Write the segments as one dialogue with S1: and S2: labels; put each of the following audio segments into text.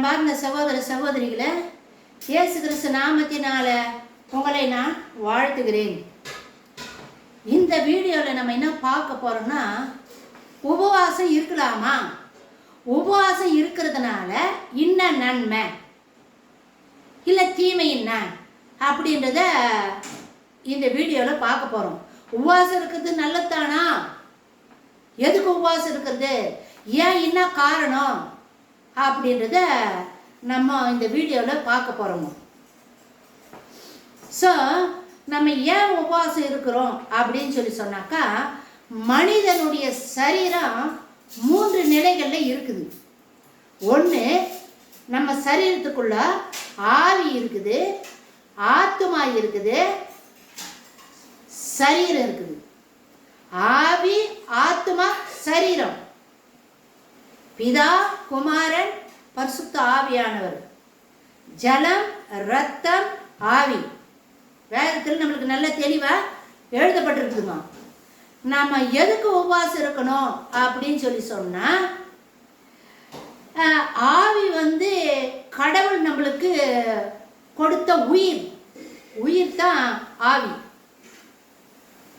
S1: அன்பார்ந்த சகோதர சகோதரிகளை இயேசு கிறிஸ்து நாமத்தினால உங்களை நான் வாழ்த்துகிறேன். இந்த வீடியோவில் நம்ம என்ன பார்க்க போறோம்னா, உபவாசம் இருக்கலாமா, உபவாசம் இருக்கிறதுனால என்ன நன்மை இல்லை தீமை என்ன அப்படின்றத இந்த வீடியோவில் பார்க்க போகிறோம். உபவாசம் இருக்கிறது நல்லதானா, எதுக்கு உபவாசம் இருக்கிறது, ஏன் என்ன காரணம் அப்படின்றத நம்ம இந்த வீடியோவில் பார்க்க போகிறோம். ஸோ நம்ம ஏன் உபவாசம் இருக்கிறோம் அப்படின்னு சொன்னாக்கா, மனிதனுடைய சரீரம் 3 நிலைகளில் இருக்குது. ஒன்று, நம்ம சரீரத்துக்குள்ள ஆவி இருக்குது, ஆத்துமா இருக்குது, சரீரம் இருக்குது. ஆவி, ஆத்துமா, சரீரம். பிதா, குமாரன், பரிசுத்த ஆவியானவர். ஜலம், இரத்தம், ஆவி. வேதத்தில் நம்மளுக்கு நல்ல தெளிவா எழுதப்பட்டிருக்குதுங்க. நாம எதுக்கு உபவாசம் இருக்கணும் அப்படின்னு சொன்னா, ஆவி கடவுள் நம்மளுக்கு கொடுத்த உயிர் தான் ஆவி.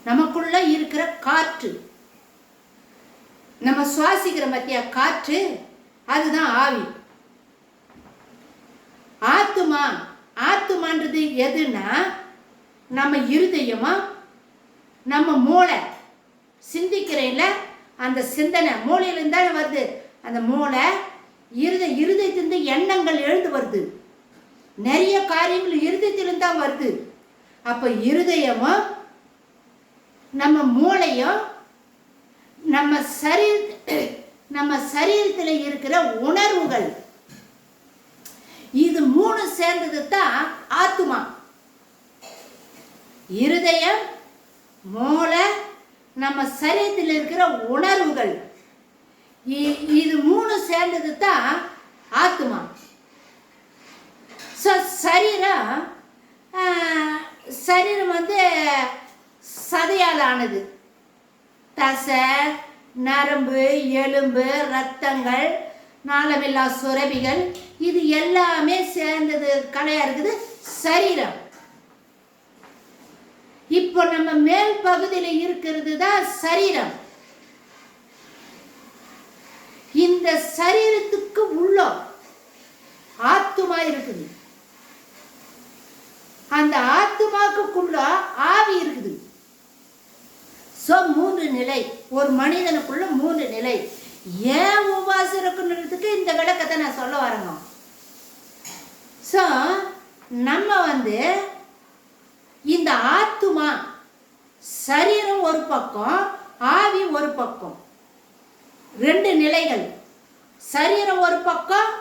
S1: நமக்குள்ள இருக்கிற காற்று, நம்ம சுவாசிக்கிற மத்திய காற்று, அதுதான் ஆவி. ஆத்துமான்றது எதுனா, நம்ம இருதயமா, நம்ம மூளை சிந்திக்கிறேன்ல, அந்த சிந்தனை மூளையிலிருந்து தான் வருது. அந்த மூளை இருதயத்திலிருந்து எண்ணங்கள் எழுந்து வருது. நிறைய காரியங்கள் இருதயத்திலிருந்து தான் வருது. அப்போ இருதயமும் நம்ம மூளையும் நம்ம சரீரத்தில் இருக்கிற உணர்வுகள், இது 3 சேர்ந்தது தான் ஆத்துமா. இருதயம், மூளை, நம்ம சரீரத்தில் இருக்கிற உணர்வுகள், இது 3 சேர்ந்தது தான் ஆத்துமா. சரீரம் சதையால் ஆனது. தசை, நரம்பு, எலும்பு, இரத்தங்கள், நாளமில்லா சுரபிகள், இது எல்லாமே சேர்ந்தது கலையா இருக்குது சரீரம். இப்போ நம்ம மேல் பகுதியில் இருக்கிறது தான் சரீரம். இந்த சரீரத்துக்கு உள்ள ஆத்துமா இருக்குது. அந்த ஆத்துமாக்குள்ள ஆவி இருக்குது. ஸோ 3 நிலை, ஒரு மனிதனுக்குள்ள 3 நிலை. ஏன் உபவாசம் இருக்குன்றதுக்கு இந்த விளக்கத்தை நான் சொல்ல வரேங்க. ஸோ நம்ம இந்த ஆத்துமா, சரீரம் ஒரு பக்கம், ஆவி ஒரு பக்கம், 2 நிலைகள். சரீரம் ஒரு பக்கம்,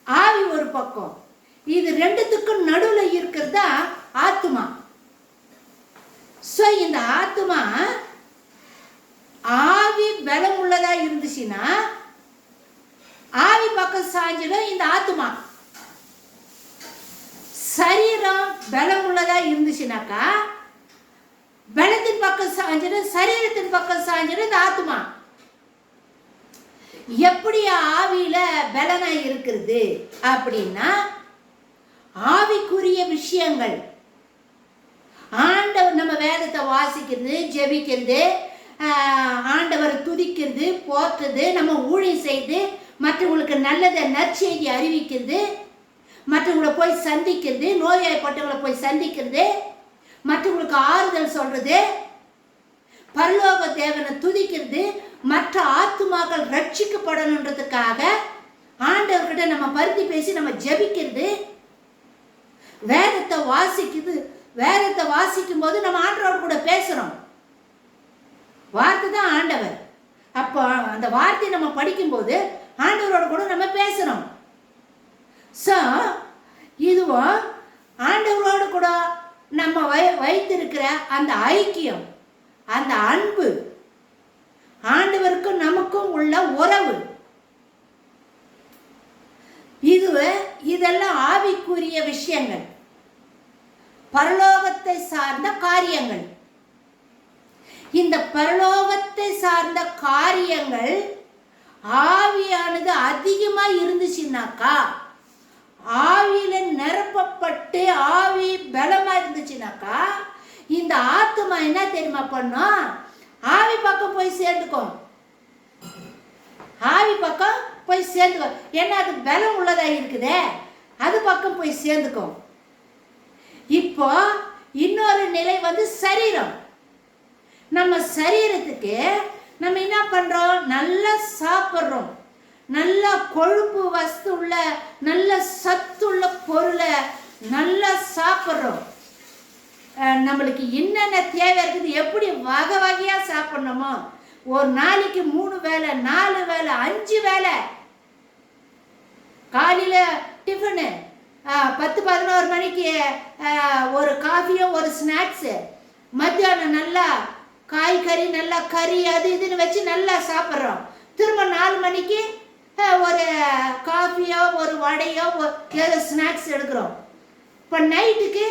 S1: ஆவி ஒரு பக்கம். இது 2த்துக்கும் நடுவில் இருக்கிறதா ஆத்துமா. ஸோ இந்த ஆத்துமா, ஆவி பலம் உள்ளதா இருந்துச்சுன்னா ஆவி பக்கம் சாஞ்சிடும் இந்த ஆத்துமா. சரீரம் பலம் உள்ளதா இருந்துச்சுனாக்கா பலத்தின் பக்கம் சாஞ்சிடும், சரீரத்தின் பக்கம் சாஞ்சிடும் இந்த ஆத்துமா. எப்படி ஆவியில பலனா இருக்கிறது அப்படின்னா, ஆவிக்குரிய விஷயங்கள், ஆண்டவர் நம்ம வேதத்தை வாசிக்கிறது, ஜெபிக்கிறது, ஆண்டவரை துதிக்கிறது, போற்றுறது, நம்ம ஊழியம் செய்து மற்றவங்களுக்கு நல்லதை நற்செய்தி அறிவிக்கிறது, மற்றவங்களை போய் சந்திக்கிறது, நோய்வாய்ப்பட்டவங்களை போய் சந்திக்கிறது, மற்றவங்களுக்கு ஆறுதல் சொல்றது, பரலோக தேவனை துதிக்கிறது, மற்ற ஆத்துமாக்கள் ரட்சிக்கப்படணுன்றதுக்காக ஆண்டவர்கிட்ட நம்ம பருத்தி பேசி நம்ம ஜெபிக்கிறது, வேதத்தை வாசிக்குது. வேதத்தை வாசிக்கும் போது நம்ம ஆண்டவரோடு கூட பேசுறோம். வார்த்தை தான் ஆண்டவர். அப்போ அந்த வார்த்தையை நம்ம படிக்கும்போது ஆண்டவரோடு கூட நம்ம பேசுறோம். ஸோ இதுவும் ஆண்டவரோடு கூட நம்ம வைத்திருக்கிற அந்த ஐக்கியம், அந்த அன்பு, ஆண்டவருக்கும் நமக்கும் உள்ள உறவு, இதெல்லாம் ஆவிக்குரிய விஷயங்கள், பரலோகத்தை சார்ந்த காரியங்கள். இந்த பரலோகத்தை சார்ந்த காரியங்கள் ஆவியானது அதிகமா இருந்துச்சுன்னாக்கா, ஆவியில நிரப்பப்பட்டு ஆவி பலமா இருந்துச்சுனாக்கா, இந்த ஆத்மா என்ன தெரியுமா பண்ணும்? ஆவி பக்கம் போய் சேர்ந்துக்கும். ஆவி பக்கம் போய் சேர்ந்துக்கும். ஏன்னா அது பலம் உள்ளதா இருக்குதே, அது பக்கம் போய் சேர்ந்துக்கும். இப்போ இன்னொரு நிலை வந்து சரீரம். நம்ம சரீரத்துக்கு நம்ம என்ன பண்றோம்? நல்லா சாப்பிட்றோம், நல்ல கொழுப்பு வஸ்து உள்ள நல்ல சத்துள்ள பொருளை நல்லா சாப்பிட்றோம். நம்மளுக்கு என்னென்ன தேவை இருக்குது, எப்படி வகை வகையாக சாப்பிட்ணுமோ, ஒரு நாளைக்கு 3 வேளை 4 வேளை 5 வேளை, காலையில் டிஃபனு, 10-11 மணிக்கு ஒரு காஃபியோ ஒரு ஸ்நாக்ஸு, மத்தியானம் நல்லா காய்கறி நல்லா கறி அது இதுன்னு வச்சு நல்லா சாப்பிட்றோம். திரும்ப 4 மணிக்கு ஒரு காஃபியோ ஒரு வடையோ ஏதோ ஸ்நாக்ஸ் எடுக்கிறோம். இப்போ நைட்டுக்கு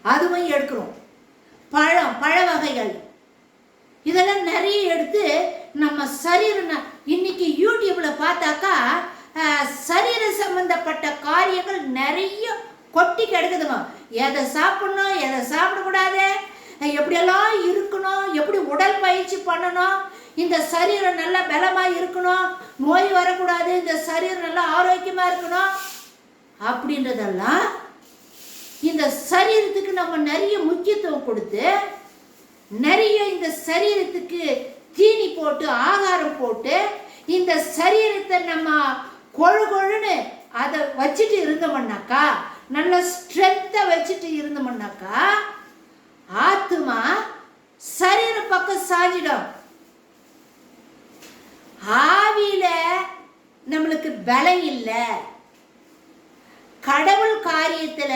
S1: அதுவும் எடுக்கிறோம். பழ வகைகள் இதெல்லாம் நிறைய எடுத்து நம்ம சரீரம். இன்னைக்கு யூடியூப்ல பார்த்தாக்கா சரீர சம்பந்தப்பட்ட காரியங்கள் நிறைய கொட்டி கிடக்குதுங்க. எதை சாப்பிடணும், எதை சாப்பிடக்கூடாது, எப்படியெல்லாம் இருக்கணும், எப்படி உடல் பயிற்சி பண்ணணும், இந்த சரீரம் நல்லா பலமாக இருக்கணும், நோய் வரக்கூடாது, இந்த சரீரம் நல்லா ஆரோக்கியமாக இருக்கணும் அப்படின்றதெல்லாம் இந்த சரீரத்துக்கு நம்ம நிறைய முக்கியத்துவம் கொடுத்து நிறைய இந்த சரீரத்துக்கு தீனி போட்டு ஆகாரம் போட்டு இந்த சரீரத்தை நம்ம கொழுன்னு அதை வச்சுட்டு இருந்தோம்னாக்கா, நல்ல ஸ்ட்ரென்த்தை வச்சுட்டு இருந்தோம்னாக்கா, ஆத்மா சரீர பக்கம் சாஞ்சிடும். ஆவியில நம்மளுக்கு பலம் இல்லை, கடவுள் காரியத்துல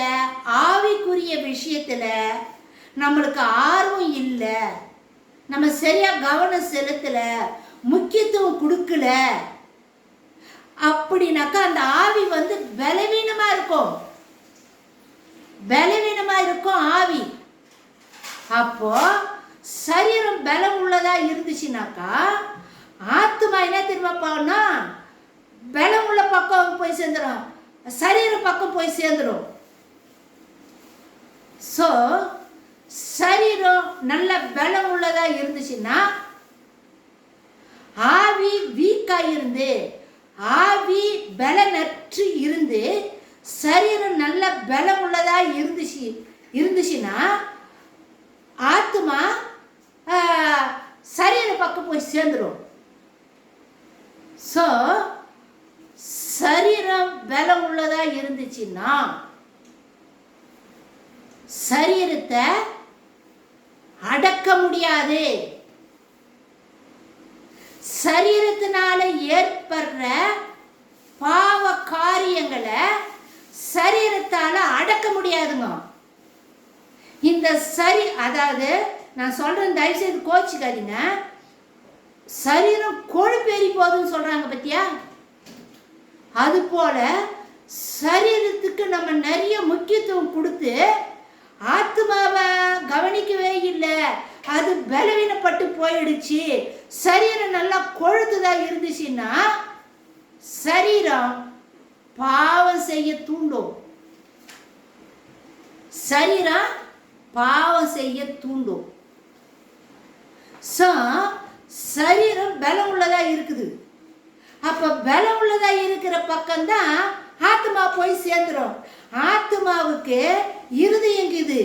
S1: ஆவிக்குரிய விஷயத்துல நம்மளுக்கு ஆர்வம் இல்லை, நம்ம சரியா கவனம் செலுத்தல, முக்கியத்துவம் கொடுக்கல அப்படின்னாக்கா அந்த ஆவி வந்து பலவீனமா இருக்கும். ஆவி. அப்போ சரீரம் பலம் உள்ளதா இருந்துச்சுனாக்கா ஆத்மா என்ன தெரியுமா பண்ணணும்? பலம் உள்ள பக்கம் போய் சேர்ந்துடும், சரீர பக்கம் போய் சேர்ந்துடும். ஸோ சரீரம் நல்ல பலம் உள்ளதா இருந்துச்சுன்னா, ஆவி வீக்கா இருந்து ஆவி பலனற்று இருந்து சரீரம் நல்ல பலம் உள்ளதா இருந்துச்சுன்னா ஆத்மா சரீர பக்கம் போய் சேர்ந்துடும். ஸோ சரீரம் பலம் உள்ளதா இருந்துச்சுன்னா சரீரத்தை அடக்க முடியாது. சரீரத்தினால ஏற்படுற பாவ காரியங்களை சரீரத்தால அடக்க முடியாதுங்க. இந்த அதாவது நான் சொல்றேன், தயவு செய்து கோச்சிக்காதீங்க. சரீரம் கொழுப்பேறி போகுதுன்னு சொல்றாங்க பத்தியா, அது போல சரீரத்துக்கு நம்ம நிறைய முக்கியத்துவம் கொடுத்து ஆத்மாவை கவனிக்கவே இல்லை, அது பலவீனப்பட்டு போயிடுச்சு, சரீரம் நல்லா கொழுத்துதான் இருந்துச்சுன்னா சரீரம் பாவம் செய்ய தூண்டும். சரீரம் பாவம் செய்ய தூண்டும். சரீரம் பலம் உள்ளதா இருக்குது. அப்ப பலம் உள்ளதா இருக்கிற பக்கம்தான் ஆத்மா போய் சேர்ந்துடும். ஆத்மாவுக்கு இருதயம் இருக்குது,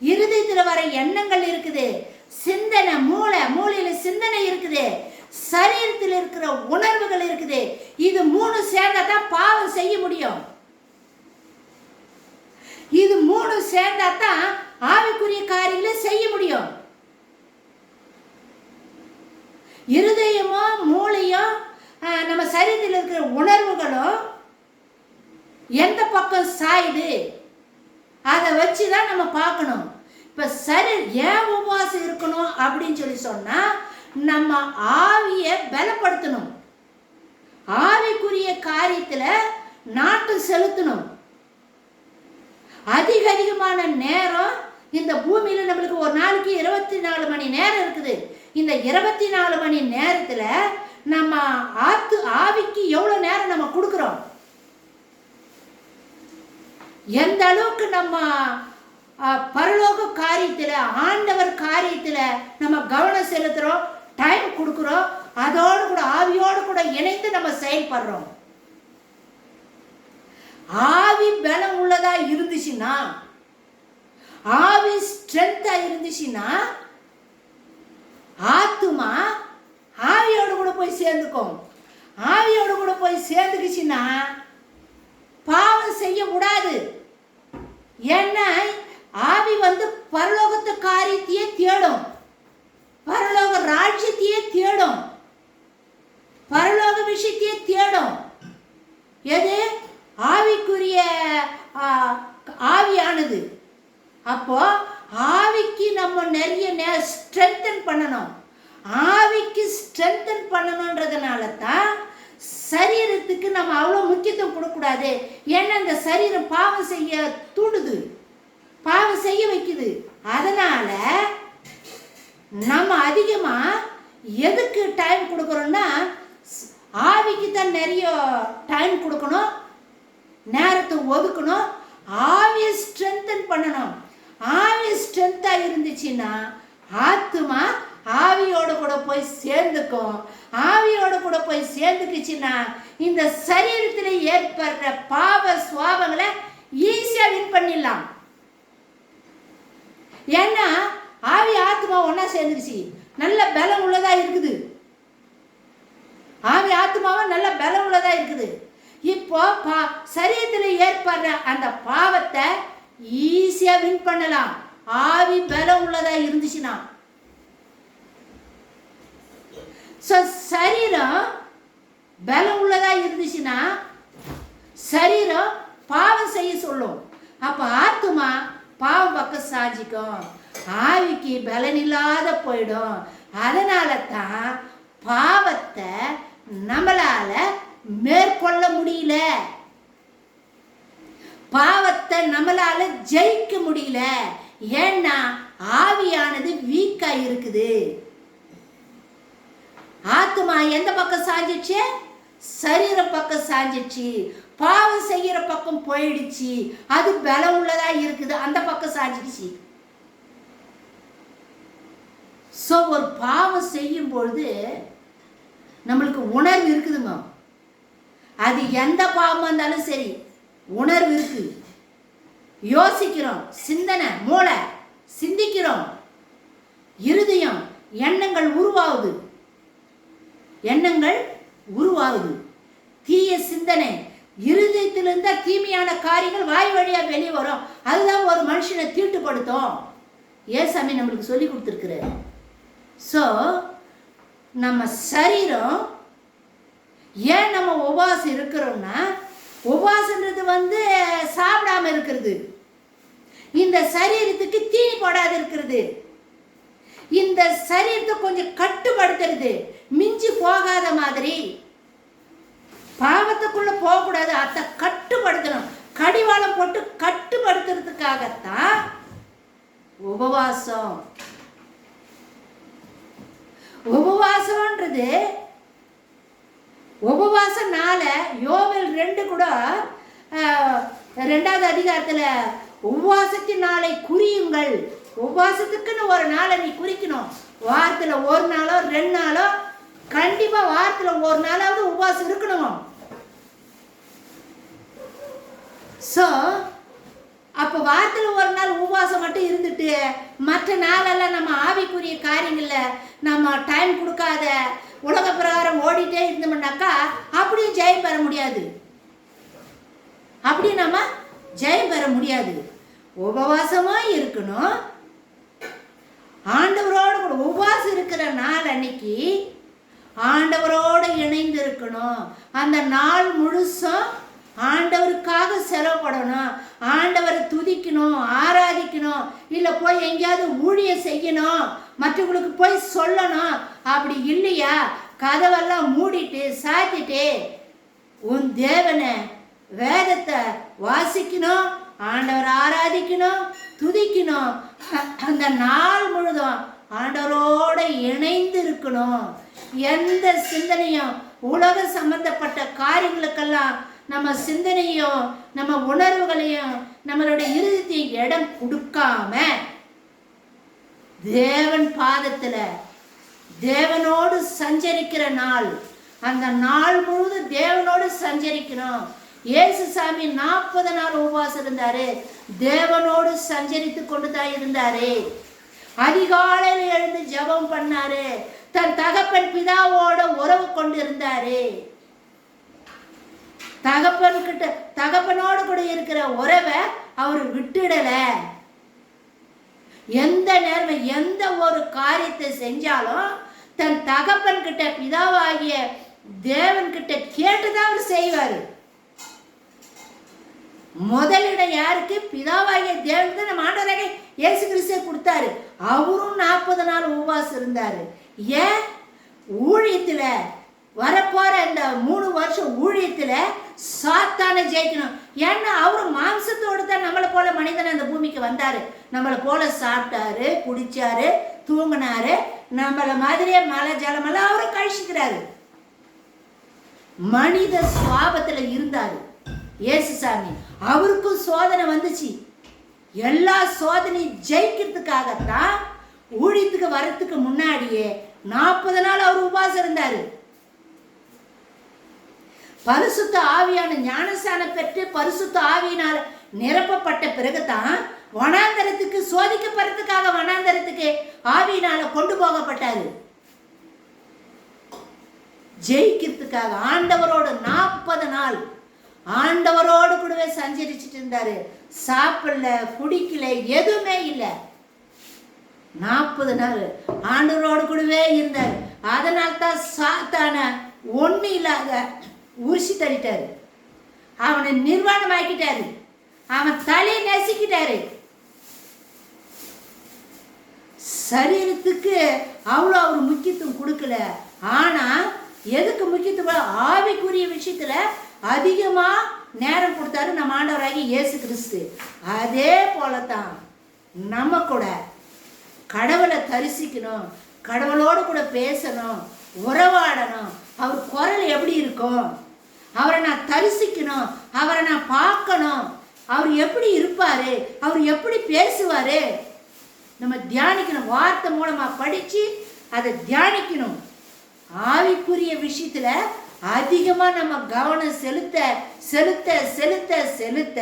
S1: இருதயத்துல வர எண்ணங்கள் இருக்குது, சிந்தனை மூளையில சிந்தனை இருக்குது, சரீரத்தில் இருக்கிற உணர்வுகள் இருக்குது. இது 3 சேர்ந்தாதான் பாவம் செய்ய முடியும். இது 3 சேர்ந்தாதான் ஆவிக்குரிய காரியங்களை செய்ய முடியும். இருதயமும் மூளையும் நம்ம சரீரத்தில் இருக்கிற உணர்வுகளும் எந்த பக்கம் சாயுது அதை வச்சுதான் நம்ம பார்க்கணும். இப்ப சரி, ஏன் உபவாசம் இருக்கணும் அப்படின்னு சொல்லி சொன்னா, நம்ம ஆவியை பலப்படுத்தணும், ஆவிக்குரிய காரியத்துல நாட்டம் செலுத்தணும். அதிகமான நேரம் இந்த பூமியில நம்மளுக்கு ஒரு நாளைக்கு 24 மணி நேரம் இருக்குது. இந்த 24 மணி நேரத்துல நம்ம நம்ம ஆவிக்கு எவ்வளவு நேரம் நம்ம கொடுக்குறோம், எந்த அளவுக்கு நம்ம பரலோக காரியத்தில் ஆண்டவர் காரியத்தில் நம்ம கவனம் செலுத்துறோம், டைம் கொடுக்குறோம், அதோடு கூட ஆவியோடு கூட இணைந்து நம்ம செயல்படுறோம். ஆவி பலம் உள்ளதா இருந்துச்சுன்னா, ஆவி ஸ்ட்ரென்த்தா இருந்துச்சுன்னா, ஆத்துமா ஆவியோடு கூட போய் சேர்ந்துக்கும். ஆவியோடு கூட போய் சேர்ந்துக்குச்சுன்னா பாவம் செய்ய கூடாது. ஏன்னா ஆவி பரலோகத்து காரியத்தையே தேடும், பரலோக ராஜ்யத்தையே தேடும், பரலோக விஷயத்தையே தேடும். எது ஆவிக்குரிய ஆவியானது. அப்போ ஆவிக்கு நம்ம நிறைய ஸ்ட்ரென்தன் பண்ணணும். ஆவிக்கு ஸ்ட்ரென்தன் பண்ணணுன்றதுனால தான் சரீரத்துக்கு நம்ம அவ்வளோ முக்கியத்துவம் கொடுக்கக்கூடாது. ஏன்னா இந்த சரீரம் பாவம் செய்ய தூண்டுது, பாவம் செய்ய வைக்குது. அதனால நம்ம அதிகமாக எதுக்கு டைம் கொடுக்குறோம்னா, ஆவிக்கு தான் நிறைய டைம் கொடுக்கணும், நேரத்தை ஒதுக்கணும், ஆவியை ஸ்ட்ரென்தன் பண்ணணும். ஆவி ஸ்ட்ரென்த்தாக இருந்துச்சுன்னா ஆத்துமா ஆவியோட கூட போய் சேர்ந்துக்கும். ஆவியோட கூட போய் சேர்ந்துக்குச்சுன்னா இந்த சரீரத்தில் ஏற்படுற பாவ சுவாபங்களை ஈஸியாக வின் பண்ணிடலாம். ஏன்னா ஆவி ஆத்மா ஒன்னா சேர்ந்துருச்சு, நல்ல பலம் உள்ளதா இருக்குது. ஆவி ஆத்மாவை நல்ல பலம் உள்ளதா இருக்குது. இப்போ சரீரத்தில் ஏற்படுற அந்த பாவத்தை ஈஸியா வின் பண்ணலாம், ஆவி பலம் உள்ளதா இருந்துச்சுன்னா. சரீரம் பலம் உள்ளதா இருந்துச்சுன்னா சரீரம் பாவம் செய்ய சொல்லும். அப்ப ஆத்மா பாவம் பக்கம் சாஞ்சிக்கும், ஆவிக்கு பலன் இல்லாத போயிடும். அதனால தான் பாவத்தை நம்மளால மேற்கொள்ள முடியல, பாவத்தை நம்மளால ஜெயிக்க முடியல. ஏன்னா ஆவியானது வீக்கா இருக்குது. ஆத்மா எந்த பக்கம் சாஞ்சிச்சு? சரீரம் பக்கம் சாஞ்சிச்சு, பாவம் செய்யற பக்கம் போயிடுச்சு. அது பலம் உள்ளதா இருக்குது, அந்த பக்கம் சாஞ்சிடுச்சு. ஒரு பாவம் செய்யும் பொழுது நம்மளுக்கு உணர்வு இருக்குதுங்க. அது எந்த பாவம் இருந்தாலும் சரி, உணர்வு இருக்கு, யோசிக்கிறோம், சிந்தனை மூளை சிந்திக்கிறோம், இருதயம் எண்ணங்கள் உருவாகுது, எண்ணங்கள் உருவாகுது, தீய சிந்தனை இருதயத்திலிருந்த தீமையான காரியங்கள் வாய் வழியா வெளியே வரும். அதுதான் ஒரு மனுஷனை தீட்டுப்படுத்தும். ஏசாமி நம்மளுக்கு சொல்லி கொடுத்துருக்குறாரு. நம்ம சரீரம் ஏன் நம்ம உபவாசம் இருக்கிறோம்னா, உபவாசன்றது சாப்பிடாம இருக்கிறது, இந்த சரீரத்துக்கு தீனி போடாது இருக்கிறது, இந்த சரீரத்தை கொஞ்சம் கட்டுப்படுத்துறது, மிஞ்சி போகாத மாதிரி, பாவத்துக்குள்ள போகக்கூடாது, அதை கட்டுப்படுத்தணும். கடிவாளம் போட்டு கட்டுப்படுத்துறதுக்காகத்தான் உபவாசம். உபவாசம்ன்றது உபவாசனால யோவேல் 2 கூட 2வது அதிகாரத்தில் உபவாசத்தின் நாளை குறியுங்கள். உபவாசத்துக்குன்னு ஒரு நாளை நீ குறிக்கணும். வாரத்தில் ஒரு நாளோ 2 நாளோ, கண்டிப்பாக வாரத்தில் ஒரு நாளாவது உபவாசம் இருக்கணும். அப்போ வாரத்தில் ஒரு நாள் உபவாசம் மட்டும் இருந்துட்டு மற்ற நாளெல்லாம் நம்ம ஆவிக்குரிய காரியங்களில் நம்ம டைம் கொடுக்காத உலக பிரகாரம் ஓடிட்டே இருந்தோம்னாக்கா அப்படியும் ஜெயம் பெற முடியாது, அப்படி நம்ம ஜெயம் பெற முடியாது. உபவாசமாக இருக்கணும். ஆண்டவரோடு கூட உபவாசம் இருக்கிற நாள் அன்னைக்கு ஆண்டவரோடு இணைந்து இருக்கணும். அந்த நாள் முழுசும் ஆண்டவருக்காக செலவுப்படணும், ஆண்டவரை துதிக்கணும், ஆராதிக்கணும், இல்லை போய் எங்கேயாவது ஊழியம் செய்யணும், மற்றவங்களுக்கு போய் சொல்லணும். அப்படி இல்லையா, கதவெல்லாம் மூடிட்டு சாத்திட்டு உன் தேவனை வேதத்தை வாசிக்கணும், ஆண்டவர் ஆராதிக்கணும், துதிக்கணும். அந்த நாள் முழுதும் ஆண்டவரோட இணைந்து இருக்கணும். எந்த சிந்தனையும் உலக சம்பந்தப்பட்ட காரியங்களுக்கெல்லாம் நம்ம சிந்தனையும் நம்ம உணர்வுகளையும் நம்மளுடைய இருதயத்தையும் இடம் கொடுக்காம தேவன் பாதத்துல தேவனோடு சஞ்சரிக்கிற நாள், அந்த நாள் முழுவதும் தேவனோடு சஞ்சரிக்கணும். இயேசு சாமி 40 நாள் உபவாசம் இருந்தாரு, தேவனோடு சஞ்சரித்து கொண்டு தான் இருந்தாரு. அதிகாலையில் எழுந்து ஜெபம் பண்ணாரு, தன் தகப்பன் பிதாவோட உறவு கொண்டு இருந்தாரு. தகப்பனோடு கூட இருக்கிற உறவை அவர் விட்டுடல. எந்த நேரம் எந்த ஒரு காரியத்தை செஞ்சாலும் தன் தகப்பன் கிட்ட பிதாவாகிய தேவன் கிட்ட கேட்டுதான் அவர் செய்வாரு. முதலிடம் யாருக்கு? பிதாவாகிய தேவன் தான் நம்ம ஆண்டவராக இயேசு கிறிஸ்துவை கொடுத்தாரு. அவரும் 40 நாள் உபவாசம் இருந்தாரு. ஏன்? ஊழியத்துல வரப்போற இந்த 3 வருஷம் ஊழியத்துல சாத்தானை ஜெயிக்கணும். ஏன்னா அவரு மாம்சத்தோடு தான் நம்மளை போல மனிதன் அந்த பூமிக்கு வந்தாரு. நம்மளை போல சாப்பிட்டாரு, குடிச்சாரு, தூங்கினாரு, நம்மளை மாதிரியே மலை ஜலமெல்லாம் அவரு கழிச்சுக்கிறாரு. மனித சுவாபத்துல இருந்தாரு இயேசு சாமி. அவருக்கும் சோதனை வந்துச்சு. எல்லா சோதனையும் ஜெயிக்கிறதுக்காகத்தான் ஊழியத்துக்கு வர்றதுக்கு முன்னாடியே 40 நாள் அவர் உபவாசம் இருந்தாரு. பரிசுத்த ஆவியான ஞானஸ்நானம் பெற்று பரிசுத்த ஆவியினால் நிரப்பப்பட்ட பிறகுதான் வனாந்தரத்துக்கு சோதிக்கப்படுறதுக்காக வனாந்தரத்துக்கு ஆவியினால கொண்டு போகப்பட்டாரு. ஜெயிக்கிறதுக்காக ஆண்டவரோடு 40 நாள் ஆண்டவரோடு கூடவே சஞ்சரிச்சுட்டு இருந்தாரு. சாப்பிடல, குடிக்கல, எதுவுமே இல்லை. 40 நாள் ஆண்டவரோடு கூடவே இருந்தார். அதனால்தான் சாத்தான ஒண்ணு இல்லாத உரிசி தள்ளிட்டாரு. அவனை நிர்வாணமாக்கிட்டாரு. அவன் தலையை நெசிக்கிட்டாரு. சரீரத்துக்கு அவ்வளோ அவர் முக்கியத்துவம் கொடுக்கல. ஆனா எதுக்கு முக்கியத்துவம்? ஆவிக்குரிய விஷயத்துல அதிகமா நேரம் கொடுத்தாரு நம்ம ஆண்டவராகிய இயேசு கிறிஸ்து. அதே போலதான் நம்ம கூட கடவுளை தரிசிக்கணும், கடவுளோடு கூட பேசணும், உறவாடணும். அவர் குரல் எப்படி இருக்கும், அவரை நான் தரிசிக்கணும், அவரை நான் பார்க்கணும், அவர் எப்படி இருப்பாரு, அவர் எப்படி பேசுவாரு, நம்ம தியானிக்கணும். வார்த்தை மூலமா படிச்சு அதை தியானிக்கணும். ஆவிக்குரிய விஷயத்துல அதிகமா நம்ம கவனம் செலுத்த செலுத்த செலுத்த செலுத்த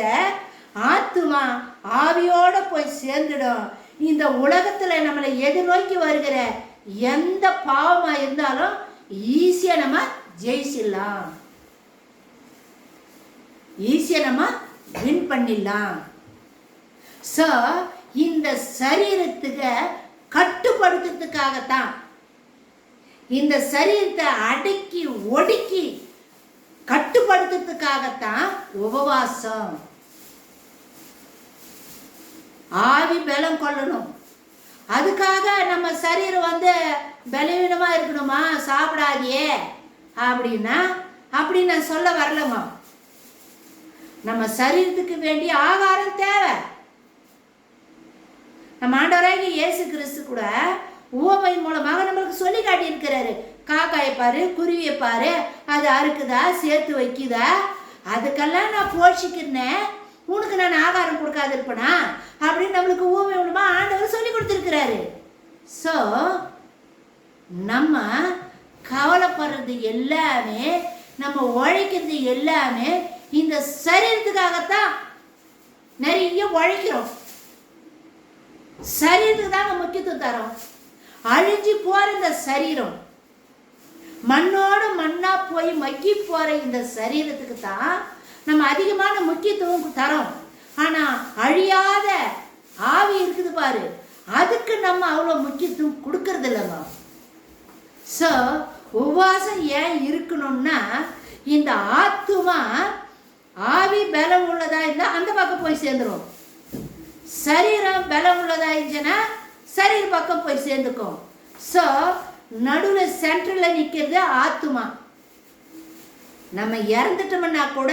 S1: ஆத்துமா ஆவியோட போய் சேர்ந்துடும். இந்த உலகத்துல நம்மளை எதிர்நோக்கி வருகிற எந்த பாவமா இருந்தாலும் ஈஸியா நம்ம ஜெயிச்சிடலாம், ஈஸியா நம்ம வின் பண்ணிடலாம். சோ இந்த சரீரத்துக்கு கட்டுப்படுத்துறதுக்காகத்தான், இந்த சரீரத்தை அடக்கி ஒடுக்கி கட்டுப்படுத்துறதுக்காகத்தான் உபவாசம். ஆவி பலம் கொள்ளணும். அதுக்காக நம்ம சரீரம் பலவீனமா இருக்கணுமா, சாப்பிடாதியே அப்படின்னா அப்படி நான் சொல்ல வரலமா. நம்ம சரீரத்துக்கு வேண்டிய ஆகாரம் தேவை. நம்ம ஆண்டவராகிய இயேசு கிறிஸ்து கூட உவமை மூலமாக நம்மளுக்கு சொல்லி காட்டி இருக்கிறாரு. காக்காயை பாரு, குருவியை பாரு, அது அறுக்குதா, சேர்த்து வைக்குதா, அதுக்கெல்லாம் நான் போஷிக்கிறேன், உனக்கு நான் ஆகாரம் கொடுக்காது இருப்பேனா அப்படின்னு நம்மளுக்கு ஊமை மூலமா ஆண்டவர் சொல்லி கொடுத்துருக்கிறாரு. ஸோ நம்ம கவலைப்படுறது எல்லாமே, நம்ம உழைக்கிறது எல்லாமே இந்த சரீரத்துக்காகத்தான். நிறைய உழைக்கிறோம், சரீரத்துக்கு தாங்க முக்கியத்துவம் தரோம். அழிஞ்சு போற இந்த சரீரம், மண்ணோடு மண்ணா போய் மக்கி போற இந்த சரீரத்துக்கு தான் நம்ம அதிகமான முக்கியத்துவம் தரோம். ஆனா அழியாத ஆவி இருக்குது பாரு, அதுக்கு நம்ம அவ்வளோ முக்கியத்துவம் கொடுக்கறது இல்லைங்க. ஸோ உபவாசம் ஏன் இருக்கணும்னா, இந்த ஆத்துமா ஆவி பலம் உள்ளதா இருந்தால் அந்த பக்கம் போய் சேர்ந்துடும், சரீரம் பலம் உள்ளதா இருந்துச்சுன்னா சரீர பக்கம் போய் சேர்ந்துக்கும். ஸோ நடுவில் சென்ட்ரலில் நிற்கிறது ஆத்துமா. நம்ம இறந்துட்டோம்னா கூட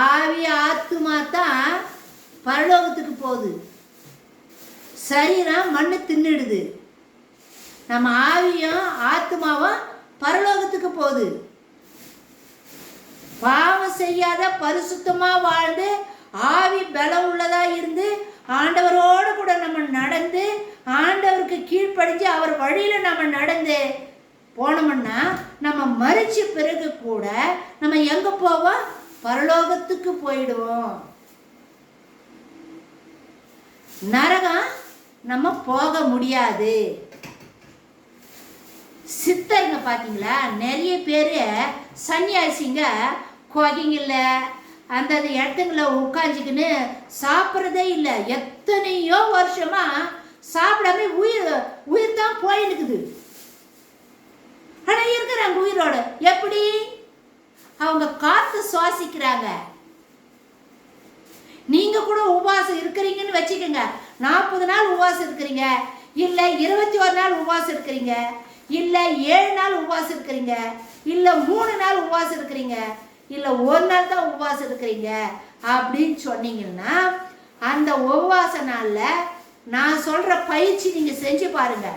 S1: ஆவி ஆத்துமா தான் பரலோகத்துக்கு போகுது, சரீரம் மண்ணு தின்னுடுது. நம்ம ஆவியும் ஆத்மாவும் பரலோகத்துக்கு போகுது. பாவம் செய்யாத பரிசுத்தமா வாழ்ந்து ஆவி பலம் உள்ளதா இருந்து ஆண்டவரோடு கூட நம்ம நடந்து ஆண்டவருக்கு கீழ்ப்படிஞ்சு அவர் வழியில நம்ம நடந்து போனோம்னா நம்ம மரிச்ச பிறகு கூட நம்ம எங்க போவோம்? பரலோகத்துக்கு போயிடுவோம். நரகம் நம்ம போக முடியாது. சித்தருங்க பார்த்தீங்களா, நிறைய பேர் சன்னியாசிங்க கோகிங்கல்ல அந்த இடத்துங்கள உட்காந்துக்கின்னு சாப்பிட்றதே இல்லை. எத்தனையோ வருஷமா சாப்பிடாம உயிர் தான் போயிருக்குது. ஆனால் இருக்கிறாங்க உயிரோட. எப்படி? அவங்க காற்று சுவாசிக்கிறாங்க. நீங்க கூட உபவாசம் இருக்கிறீங்கன்னு வச்சுக்கோங்க. 40 நாள் உபவாசம் இருக்கிறீங்க, இல்லை 21 நாள் உபவாசம் இருக்கிறீங்க, இல்லை 7 நாள் உபவாசம் இருக்கிறீங்க, இல்லை 3 நாள் உபவாசம் இருக்கிறீங்க, இல்லை 1 நாள் தான் உபவாசம் இருக்கிறீங்க அப்படின்னு சொன்னீங்கன்னா அந்த உபவாச நாளில் நான் சொல்ற பயிற்சி நீங்க செஞ்சு பாருங்க.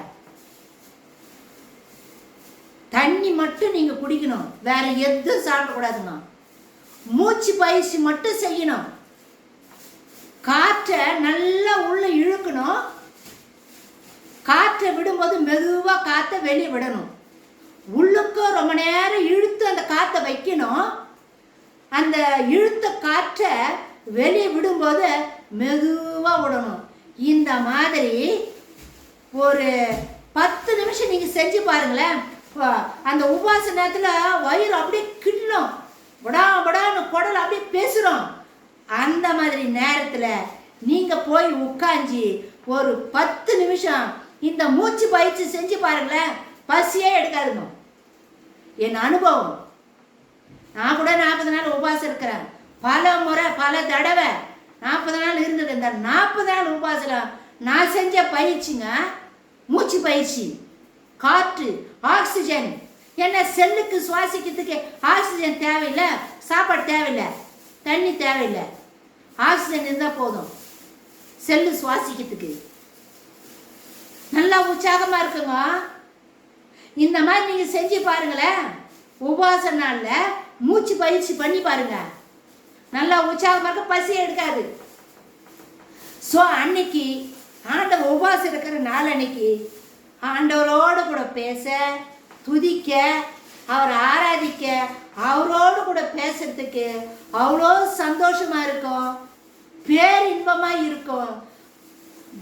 S1: தண்ணி மட்டும் நீங்க குடிக்கணும், வேற எதுவும் சாப்பிடக்கூடாதுங்க. மூச்சு பயிற்சி மட்டும் செய்யணும். காற்றை நல்லா உள்ள இழுக்கணும். காற்றை விடும்போது மெதுவா காற்றை வெளியே விடணும். உள்ளுக்கு ரொம்ப நேரம் இழுத்து அந்த காற்றை வைக்கணும். அந்த இழுத்த காற்றை வெளியே விடும்போது மெதுவா விடணும். இந்த மாதிரி ஒரு 10 நிமிஷம் நீங்க செஞ்சு பாருங்களேன். அந்த உபவாச நேரத்தில் வயிறு அப்படியே கிள்ளும், விடான்னு குடல் அப்படியே பேசுறோம். அந்த மாதிரி நேரத்தில் நீங்க போய் உட்காந்து ஒரு 10 நிமிஷம் இந்த மூச்சு பயிற்சி செஞ்சு பாருங்களேன். பசியே எடுக்காதுங்க. என் அனுபவம். நான் கூட 40 நாள் உபவாசம் இருக்கிறேன். பல முறை பல தடவை 40 நாள் இருந்தது. இந்த 40 நாள் உபவாசம் நான் செஞ்ச பயிற்சிங்க மூச்சு பயிற்சி. காற்று, ஆக்சிஜன். என்ன செல்லுக்கு சுவாசிக்கிறதுக்கு ஆக்சிஜன் தேவையில்லை, சாப்பாடு தேவையில்லை, தண்ணி தேவையில்லை. ஆக்சிஜன் இருந்தால் போதும் செல்லு சுவாசிக்கிறதுக்கு. நல்லா உற்சாகமா இருக்குங்க. இந்த மாதிரி நீங்க செஞ்சு பாருங்களேன். உபவாச நாள்ல மூச்சு பயிற்சி பண்ணி பாருங்க. நல்லா உற்சாகமா இருக்க, பசி எடுக்காது. ஸோ அன்னைக்கு ஆண்டவர் உபவாசம் இருக்கிற நாள் அன்னைக்கு ஆண்டவரோடு கூட பேச, துதிக்க, அவரை ஆராதிக்க, அவரோடு கூட பேசுறதுக்கு அவ்வளோ சந்தோஷமா இருக்கும், பேரின்பமா இருக்கும்.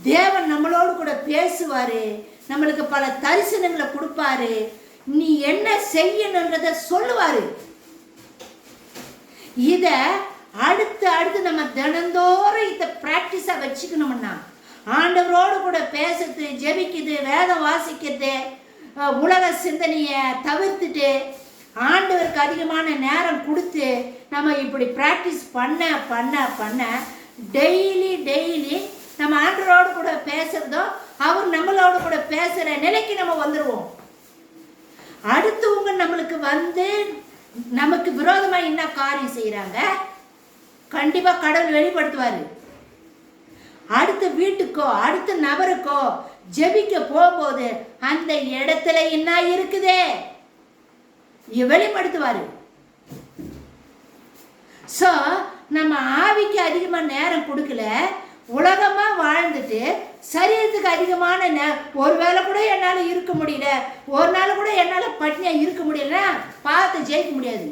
S1: தேவன் நம்மளோடு கூட பேசுவாரு, நம்மளுக்கு பல தரிசனங்களை கொடுப்பாரு, நீ என்ன செய்யணுன்றத சொல்லுவாரு. இத அடுத்து நம்ம தினந்தோறும் இதை பிராக்டிஸா வச்சுக்கணும்னா ஆண்டவரோடு கூட பேசுறது, ஜெபிக்குது, வேதம் வாசிக்கிறது, உலக சிந்தனையை தவிர்த்துட்டு ஆண்டவருக்கு அதிகமான நேரம் கொடுத்து நம்ம இப்படி பிராக்டிஸ் பண்ண பண்ண பண்ண டெய்லி நம்ம ஆண்டவரோடு கூட பேசுறதோ அவர் நம்மளோட கூட பேசுற நிலைக்கு நம்ம வந்துடுவோம். அடுத்தவங்க நம்மளுக்கு வந்து நமக்கு விரோதமா என்ன காரியம் செய்யறாங்க கண்டிப்பா கடவுள் வெளிப்படுத்துவாரு. அடுத்த வீட்டுக்கோ அடுத்த நபருக்கோ ஜெபிக்க போகும்போது அந்த இடத்துல என்ன இருக்குதே வெளிப்படுத்துவாரு. சோ நம்ம ஆவிக்கு அதிகமா நேரம் கொடுக்கல, உலகமா வாழ்ந்துட்டு சரீரத்துக்கு அதிகமான ஒருவேளை கூட என்னால இருக்க முடியல, ஒரு நாள் கூட என்னால பட்னியா இருக்க முடியல, பாவத்தை ஜெயிக்க முடியாது.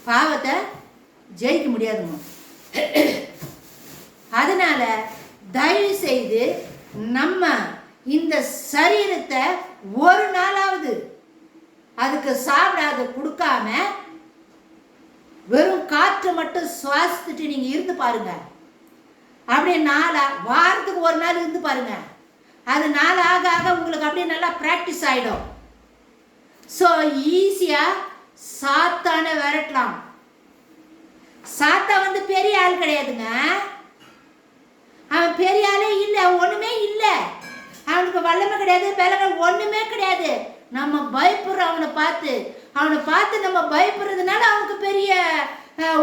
S1: பாவத்தை ஜெயிக்க முடியாதுங்க. அதனால தயவு செய்து நம்ம இந்த சரீரத்தை ஒரு நாளாவது அதுக்கு சாப்பிடாத கொடுக்காம வெறும் காற்று மட்டும் சுவாசித்துட்டு நீங்க இருந்து பாருங்க. அப்படியே வாரத்துக்கு ஒரு நாள் இருந்து பாருங்க. அது நாள் ஆக ஆக உங்களுக்கு அப்படியே நல்லா பிராக்டிஸ் ஆயிடும். ஸோ ஈஸியா சாத்தான விரட்டலாம். சாத்தா வந்து பெரிய ஆள் கிடையாதுங்க. அவன் பெரிய ஆளே இல்லை, ஒண்ணுமே இல்லை. அவனுக்கு வல்லமை கிடையாது, பலங்கள் ஒண்ணுமே கிடையாது. நம்ம பயப்படுறோம் அவனை பார்த்து நம்ம பயப்படுறதுனால அவனுக்கு பெரிய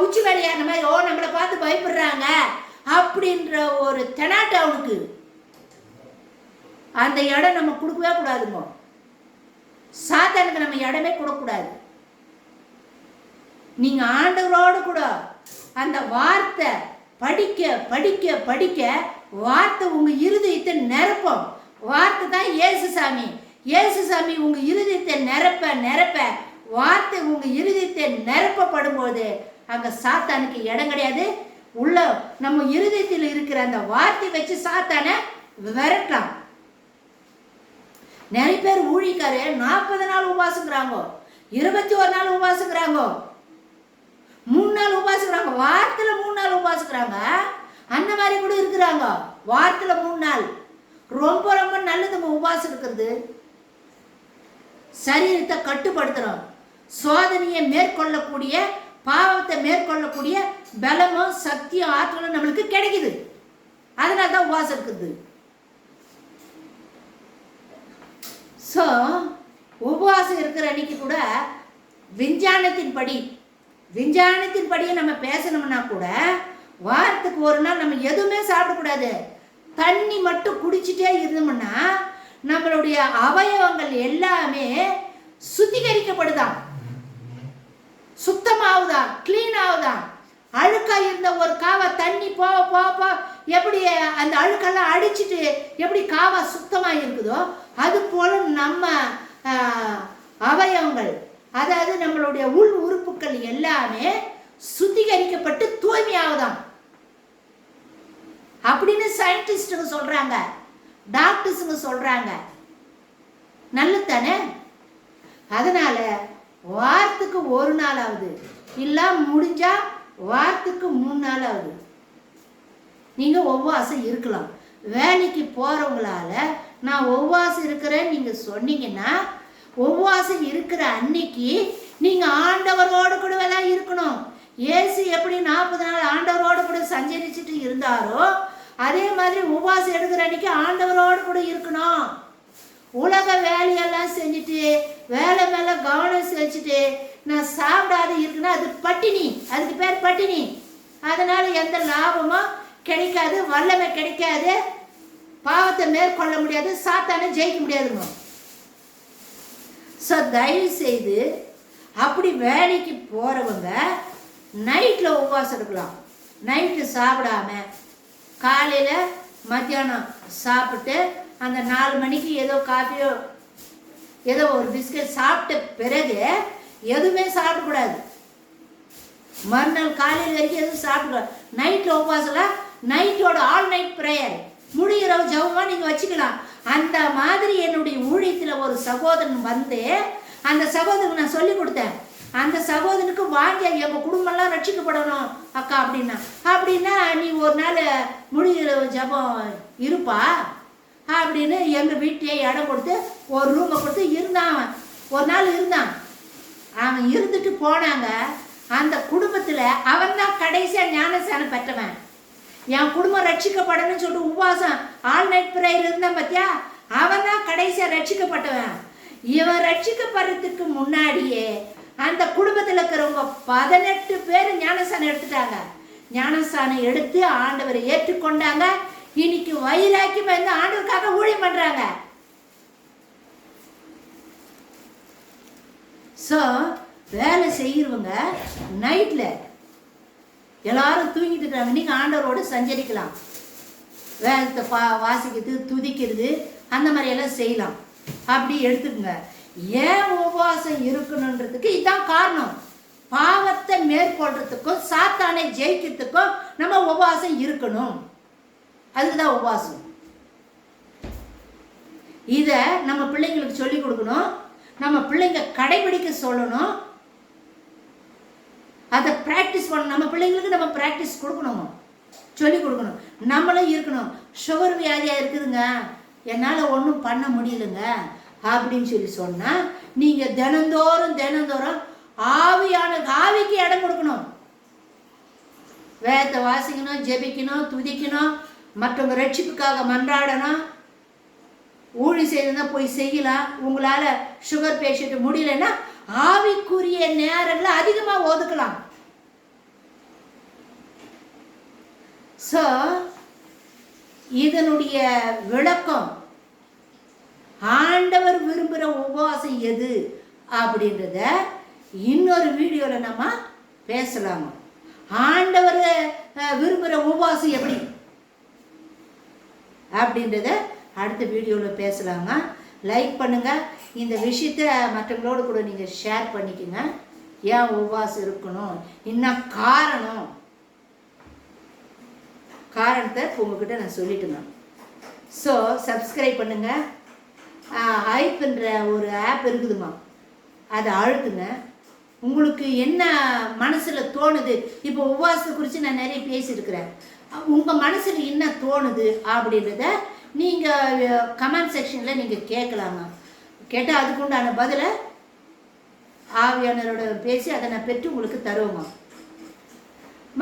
S1: உச்சி வேலையான மாதிரி நம்மளை பார்த்து பயப்படுறாங்க அப்படின்ற ஒரு தெனாட்டு அவனுக்கு. அந்த இடம் நம்ம கொடுக்கவே கூடாதுங்க. சாத்தானுக்கு நம்ம இடமே கொடுக்கக்கூடாது. நீங்க ஆண்டவரோடு கூட அந்த வார்த்தை படிக்க படிக்க படிக்க வார்த்தை உங்க இருதயத்தை நிரப்பும். வார்த்தை தான் இயேசுசாமி. இயேசுசாமி உங்க இருதயத்தை நிரப்ப நிரப்ப வார்த்தை உங்க இருதயத்தை நிரப்பப்படும் போது அங்க சாத்தானுக்கு இடம் கிடையாது. உள்ள நம்ம இருதயத்தில் இருக்கிற அந்த வார்த்தை வச்சு சாத்தானை விரட்டலாம். நிறைய பேர் ஊழிக்காரு 40 நாள் உபாசுங்கிறாங்க, 21 நாள் உபாசுங்கிறாங்க, 3 நாள் உபாசுக்கிறாங்க, வாரத்துல 3 நாள் உபாசுக்கிறாங்க. அந்த மாதிரி கூட இருக்கிறாங்க. வாரத்துல 3 நாள் ரொம்ப ரொம்ப நல்லதுங்க. உபாசம் இருக்கிறது சரீரத்தை கட்டுப்படுத்துறோம். சோதனையை மேற்கொள்ளக்கூடிய, பாவத்தை மேற்கொள்ளக்கூடிய பலமும் சக்தியும் ஆற்றலும் நம்மளுக்கு கிடைக்குது. அதனால தான் உபாசம் இருக்குது. ஸோ உபவாசம் இருக்கிற அன்னைக்கு கூட விஞ்ஞானத்தின் படியை நம்ம பேசணும்னா கூட வாரத்துக்கு ஒரு நாள் நம்ம எதுவுமே சாப்பிடக்கூடாது. தண்ணி மட்டும் குடிச்சிட்டே இருந்தோம்னா நம்மளுடைய அவயவங்கள் எல்லாமே சுத்திகரிக்கப்படுதான், சுத்தமாகுதான், கிளீன் ஆகுதான். அழுக்கா இருந்த ஒரு காவா தண்ணி போக போக எப்படி அந்த அழுக்கெல்லாம் அடிச்சுட்டு எப்படி காவா சுத்தமாக இருக்குதோ அது போல நம்ம அவயவங்கள், அதாவது நம்மளுடைய உள் உறுப்புகள் எல்லாமே சுத்திகரிக்கப்பட்டு தூய்மையாகுதான் அப்படின்னு சயின்டிஸ்டுங்க சொல்றாங்க, டாக்டர்ஸுங்க சொல்றாங்க. நல்லது தானே? அதனால வாரத்துக்கு ஒரு நாள் ஆகுது, இல்ல முடிஞ்சா வாரத்துக்கு 3 நாள் ஆகுது நீங்க உபவாசம் இருக்கலாம். வேலைக்கு போறவங்களால நான் உபவாசம் இருக்கிறேன்னு நீங்க சொன்னீங்கன்னா உபவாசம் இருக்கிற அன்னைக்கு நீங்க ஆண்டவரோடு கூடவே தான் இருக்கணும். இயேசு எப்படி 40 நாள் ஆண்டவரோடு கூட சஞ்சரிச்சுட்டு இருந்தாரோ அதே மாதிரி உபவாசம் எடுக்கிற அன்னைக்கு ஆண்டவரோடு கூட இருக்கணும். உலக வேலையெல்லாம் செஞ்சுட்டு வேலை மேல கவனம் செஞ்சுட்டு நான் சாப்பிடாத இருக்குன்னா அது பட்டினி, அதுக்கு பேர் பட்டினி. அதனால எந்த லாபமும் கிடைக்காது, வல்லமை கிடைக்காது, பாவத்தை மேற்கொள்ள முடியாது, சாத்தானை ஜெயிக்க முடியாதுங்க. ஸோ தயவு செய்து அப்படி வேலைக்கு போறவங்க நைட்ல உபவாசம் இருக்கலாம். நைட்டு சாப்பிடாம காலையில மத்தியானம் சாப்பிட்டு அந்த 4 மணிக்கு ஏதோ காஃபியோ ஏதோ ஒரு பிஸ்கட் சாப்பிட்ட பிறகு எதுவுமே சாப்பிடக்கூடாது. மறுநாள் காலையில் வரைக்கும் எதுவும் சாப்பிடக்கூடாது. நைட்டில் உபவாசம், நைட்டோட ஆல் நைட் ப்ரேயர், முடிகிறவ ஜபமாக நீங்கள் வச்சுக்கலாம். அந்த மாதிரி என்னுடைய ஊழியத்தில் ஒரு சகோதரன் வந்து அந்த சகோதரனுக்கு நான் சொல்லி கொடுத்தேன். அந்த சகோதரனுக்கு வாங்க எங்கள் குடும்பம்லாம் ரட்சிக்கப்படணும் அக்கா அப்படின்னா நீ ஒரு நாள் முடிகிறவ ஜபம் இருப்பா அப்படின்னு எங்கள் வீட்டையே இடம் கொடுத்து ஒரு ரூமை கொடுத்து இருந்தான். அவன் ஒரு நாள் இருந்தான். அவன் இருந்துட்டு போனாங்க. அந்த குடும்பத்தில் அவன் தான் கடைசியாக ஞானஸ்நானம் பெற்றவன். என் குடும்பம் ரட்சிக்கப்படணும்னு சொல்லிட்டு உபவாசம் ஆல் நைட் ப்ரேயர் இருந்தான் பார்த்தியா, அவன் தான் கடைசியாக ரட்சிக்கப்பட்டவன். இவன் ரட்சிக்கப்படுறதுக்கு முன்னாடியே அந்த குடும்பத்தில் இருக்கிறவங்க 18 பேர் ஞானஸ்நானம் எடுத்துட்டாங்க. ஞானஸ்நானம் எடுத்து ஆண்டவரை ஏற்றுக்கொண்டாங்க. இன்னைக்கு வைராக்கி வந்து ஆண்டவருக்காக ஊழியம் பண்றாங்க. ஸோ வேலை செய்கிறவங்க நைட்ல எல்லாரும் தூங்கிட்டு இருக்காங்க, நீங்க ஆண்டவரோடு சஞ்சரிக்கலாம். வேதத்தை வாசிக்கிறது, துதிக்கிறது, அந்த மாதிரி எல்லாம் செய்யலாம். அப்படி எடுத்துக்கோங்க. ஏன் உபவாசம் இருக்கணுன்றதுக்கு இதுதான் காரணம். பாவத்தை மேற்கொள்றதுக்கும் சாத்தானை ஜெயிக்கிறதுக்கும் நம்ம உபவாசம் இருக்கணும். அதுக்குதான் உபவாசம். இதை நம்ம பிள்ளைங்களுக்கு சொல்லி கொடுக்கணும், நம்ம பிள்ளைங்க கடைபிடிக்க சொல்லணும், அதை ப்ராக்டிஸ் பண்ணணும். நம்ம பிள்ளைங்களுக்கு நம்ம ப்ராக்டிஸ் கொடுக்கணும், சொல்லி கொடுக்கணும். நம்மளும் இருக்கணும். சுகர் வியாதியாக இருக்குதுங்க, என்னால் ஒன்றும் பண்ண முடியலங்க அப்படின்னு சொல்லி சொன்னால் நீங்கள் தினந்தோறும் ஆவிக்கு இடம் கொடுக்கணும். வேதத்தை வாசிக்கணும், ஜெபிக்கணும், துதிக்கணும், மற்றவங்க ரட்சிப்புக்காக மன்றாடணும். ஊழி செய்யணும்னா போய் செய்யலாம். உங்களால் சுகர் பேஷண்ட் முடியலன்னா ஆவிக்குரிய நேரங்களை அதிகமாக ஒதுக்கலாம். ஸோ இதனுடைய விளக்கம் ஆண்டவர் விரும்புகிற உபவாசம் எது அப்படின்றத இன்னொரு வீடியோவில் நம்ம பேசலாமா. ஆண்டவர் விரும்புகிற உபவாசம் எப்படி அப்படின்றத அடுத்த வீடியோவில் பேசலாங்க. லைக் பண்ணுங்கள். இந்த விஷயத்த மற்றவங்களோடு கூட நீங்கள் ஷேர் பண்ணிக்கோங்க. ஏன் உபவாசம் இருக்கணும், என்ன காரணத்தை உங்ககிட்ட நான் சொல்லிட்டுங்க. ஸோ சப்ஸ்கிரைப் பண்ணுங்கள். ஐப்ன்ற ஒரு ஆப் இருக்குதுமா, அதை அழுத்துங்க. உங்களுக்கு என்ன மனசில் தோணுது, இப்போ உபவாசத்தை குறித்து நான் நிறைய பேசியிருக்கிறேன், உங்கள் மனசில் என்ன தோணுது அப்படின்றத நீங்கள் கமெண்ட் செக்ஷனில் நீங்கள் கேட்கலாங்க. கேட்டால் அதுக்குண்டான பதிலை ஆவியானவரோட பேசி அதை நான் பெற்று உங்களுக்கு தருவோமா.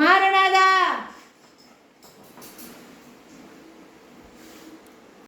S1: மாரநாதா.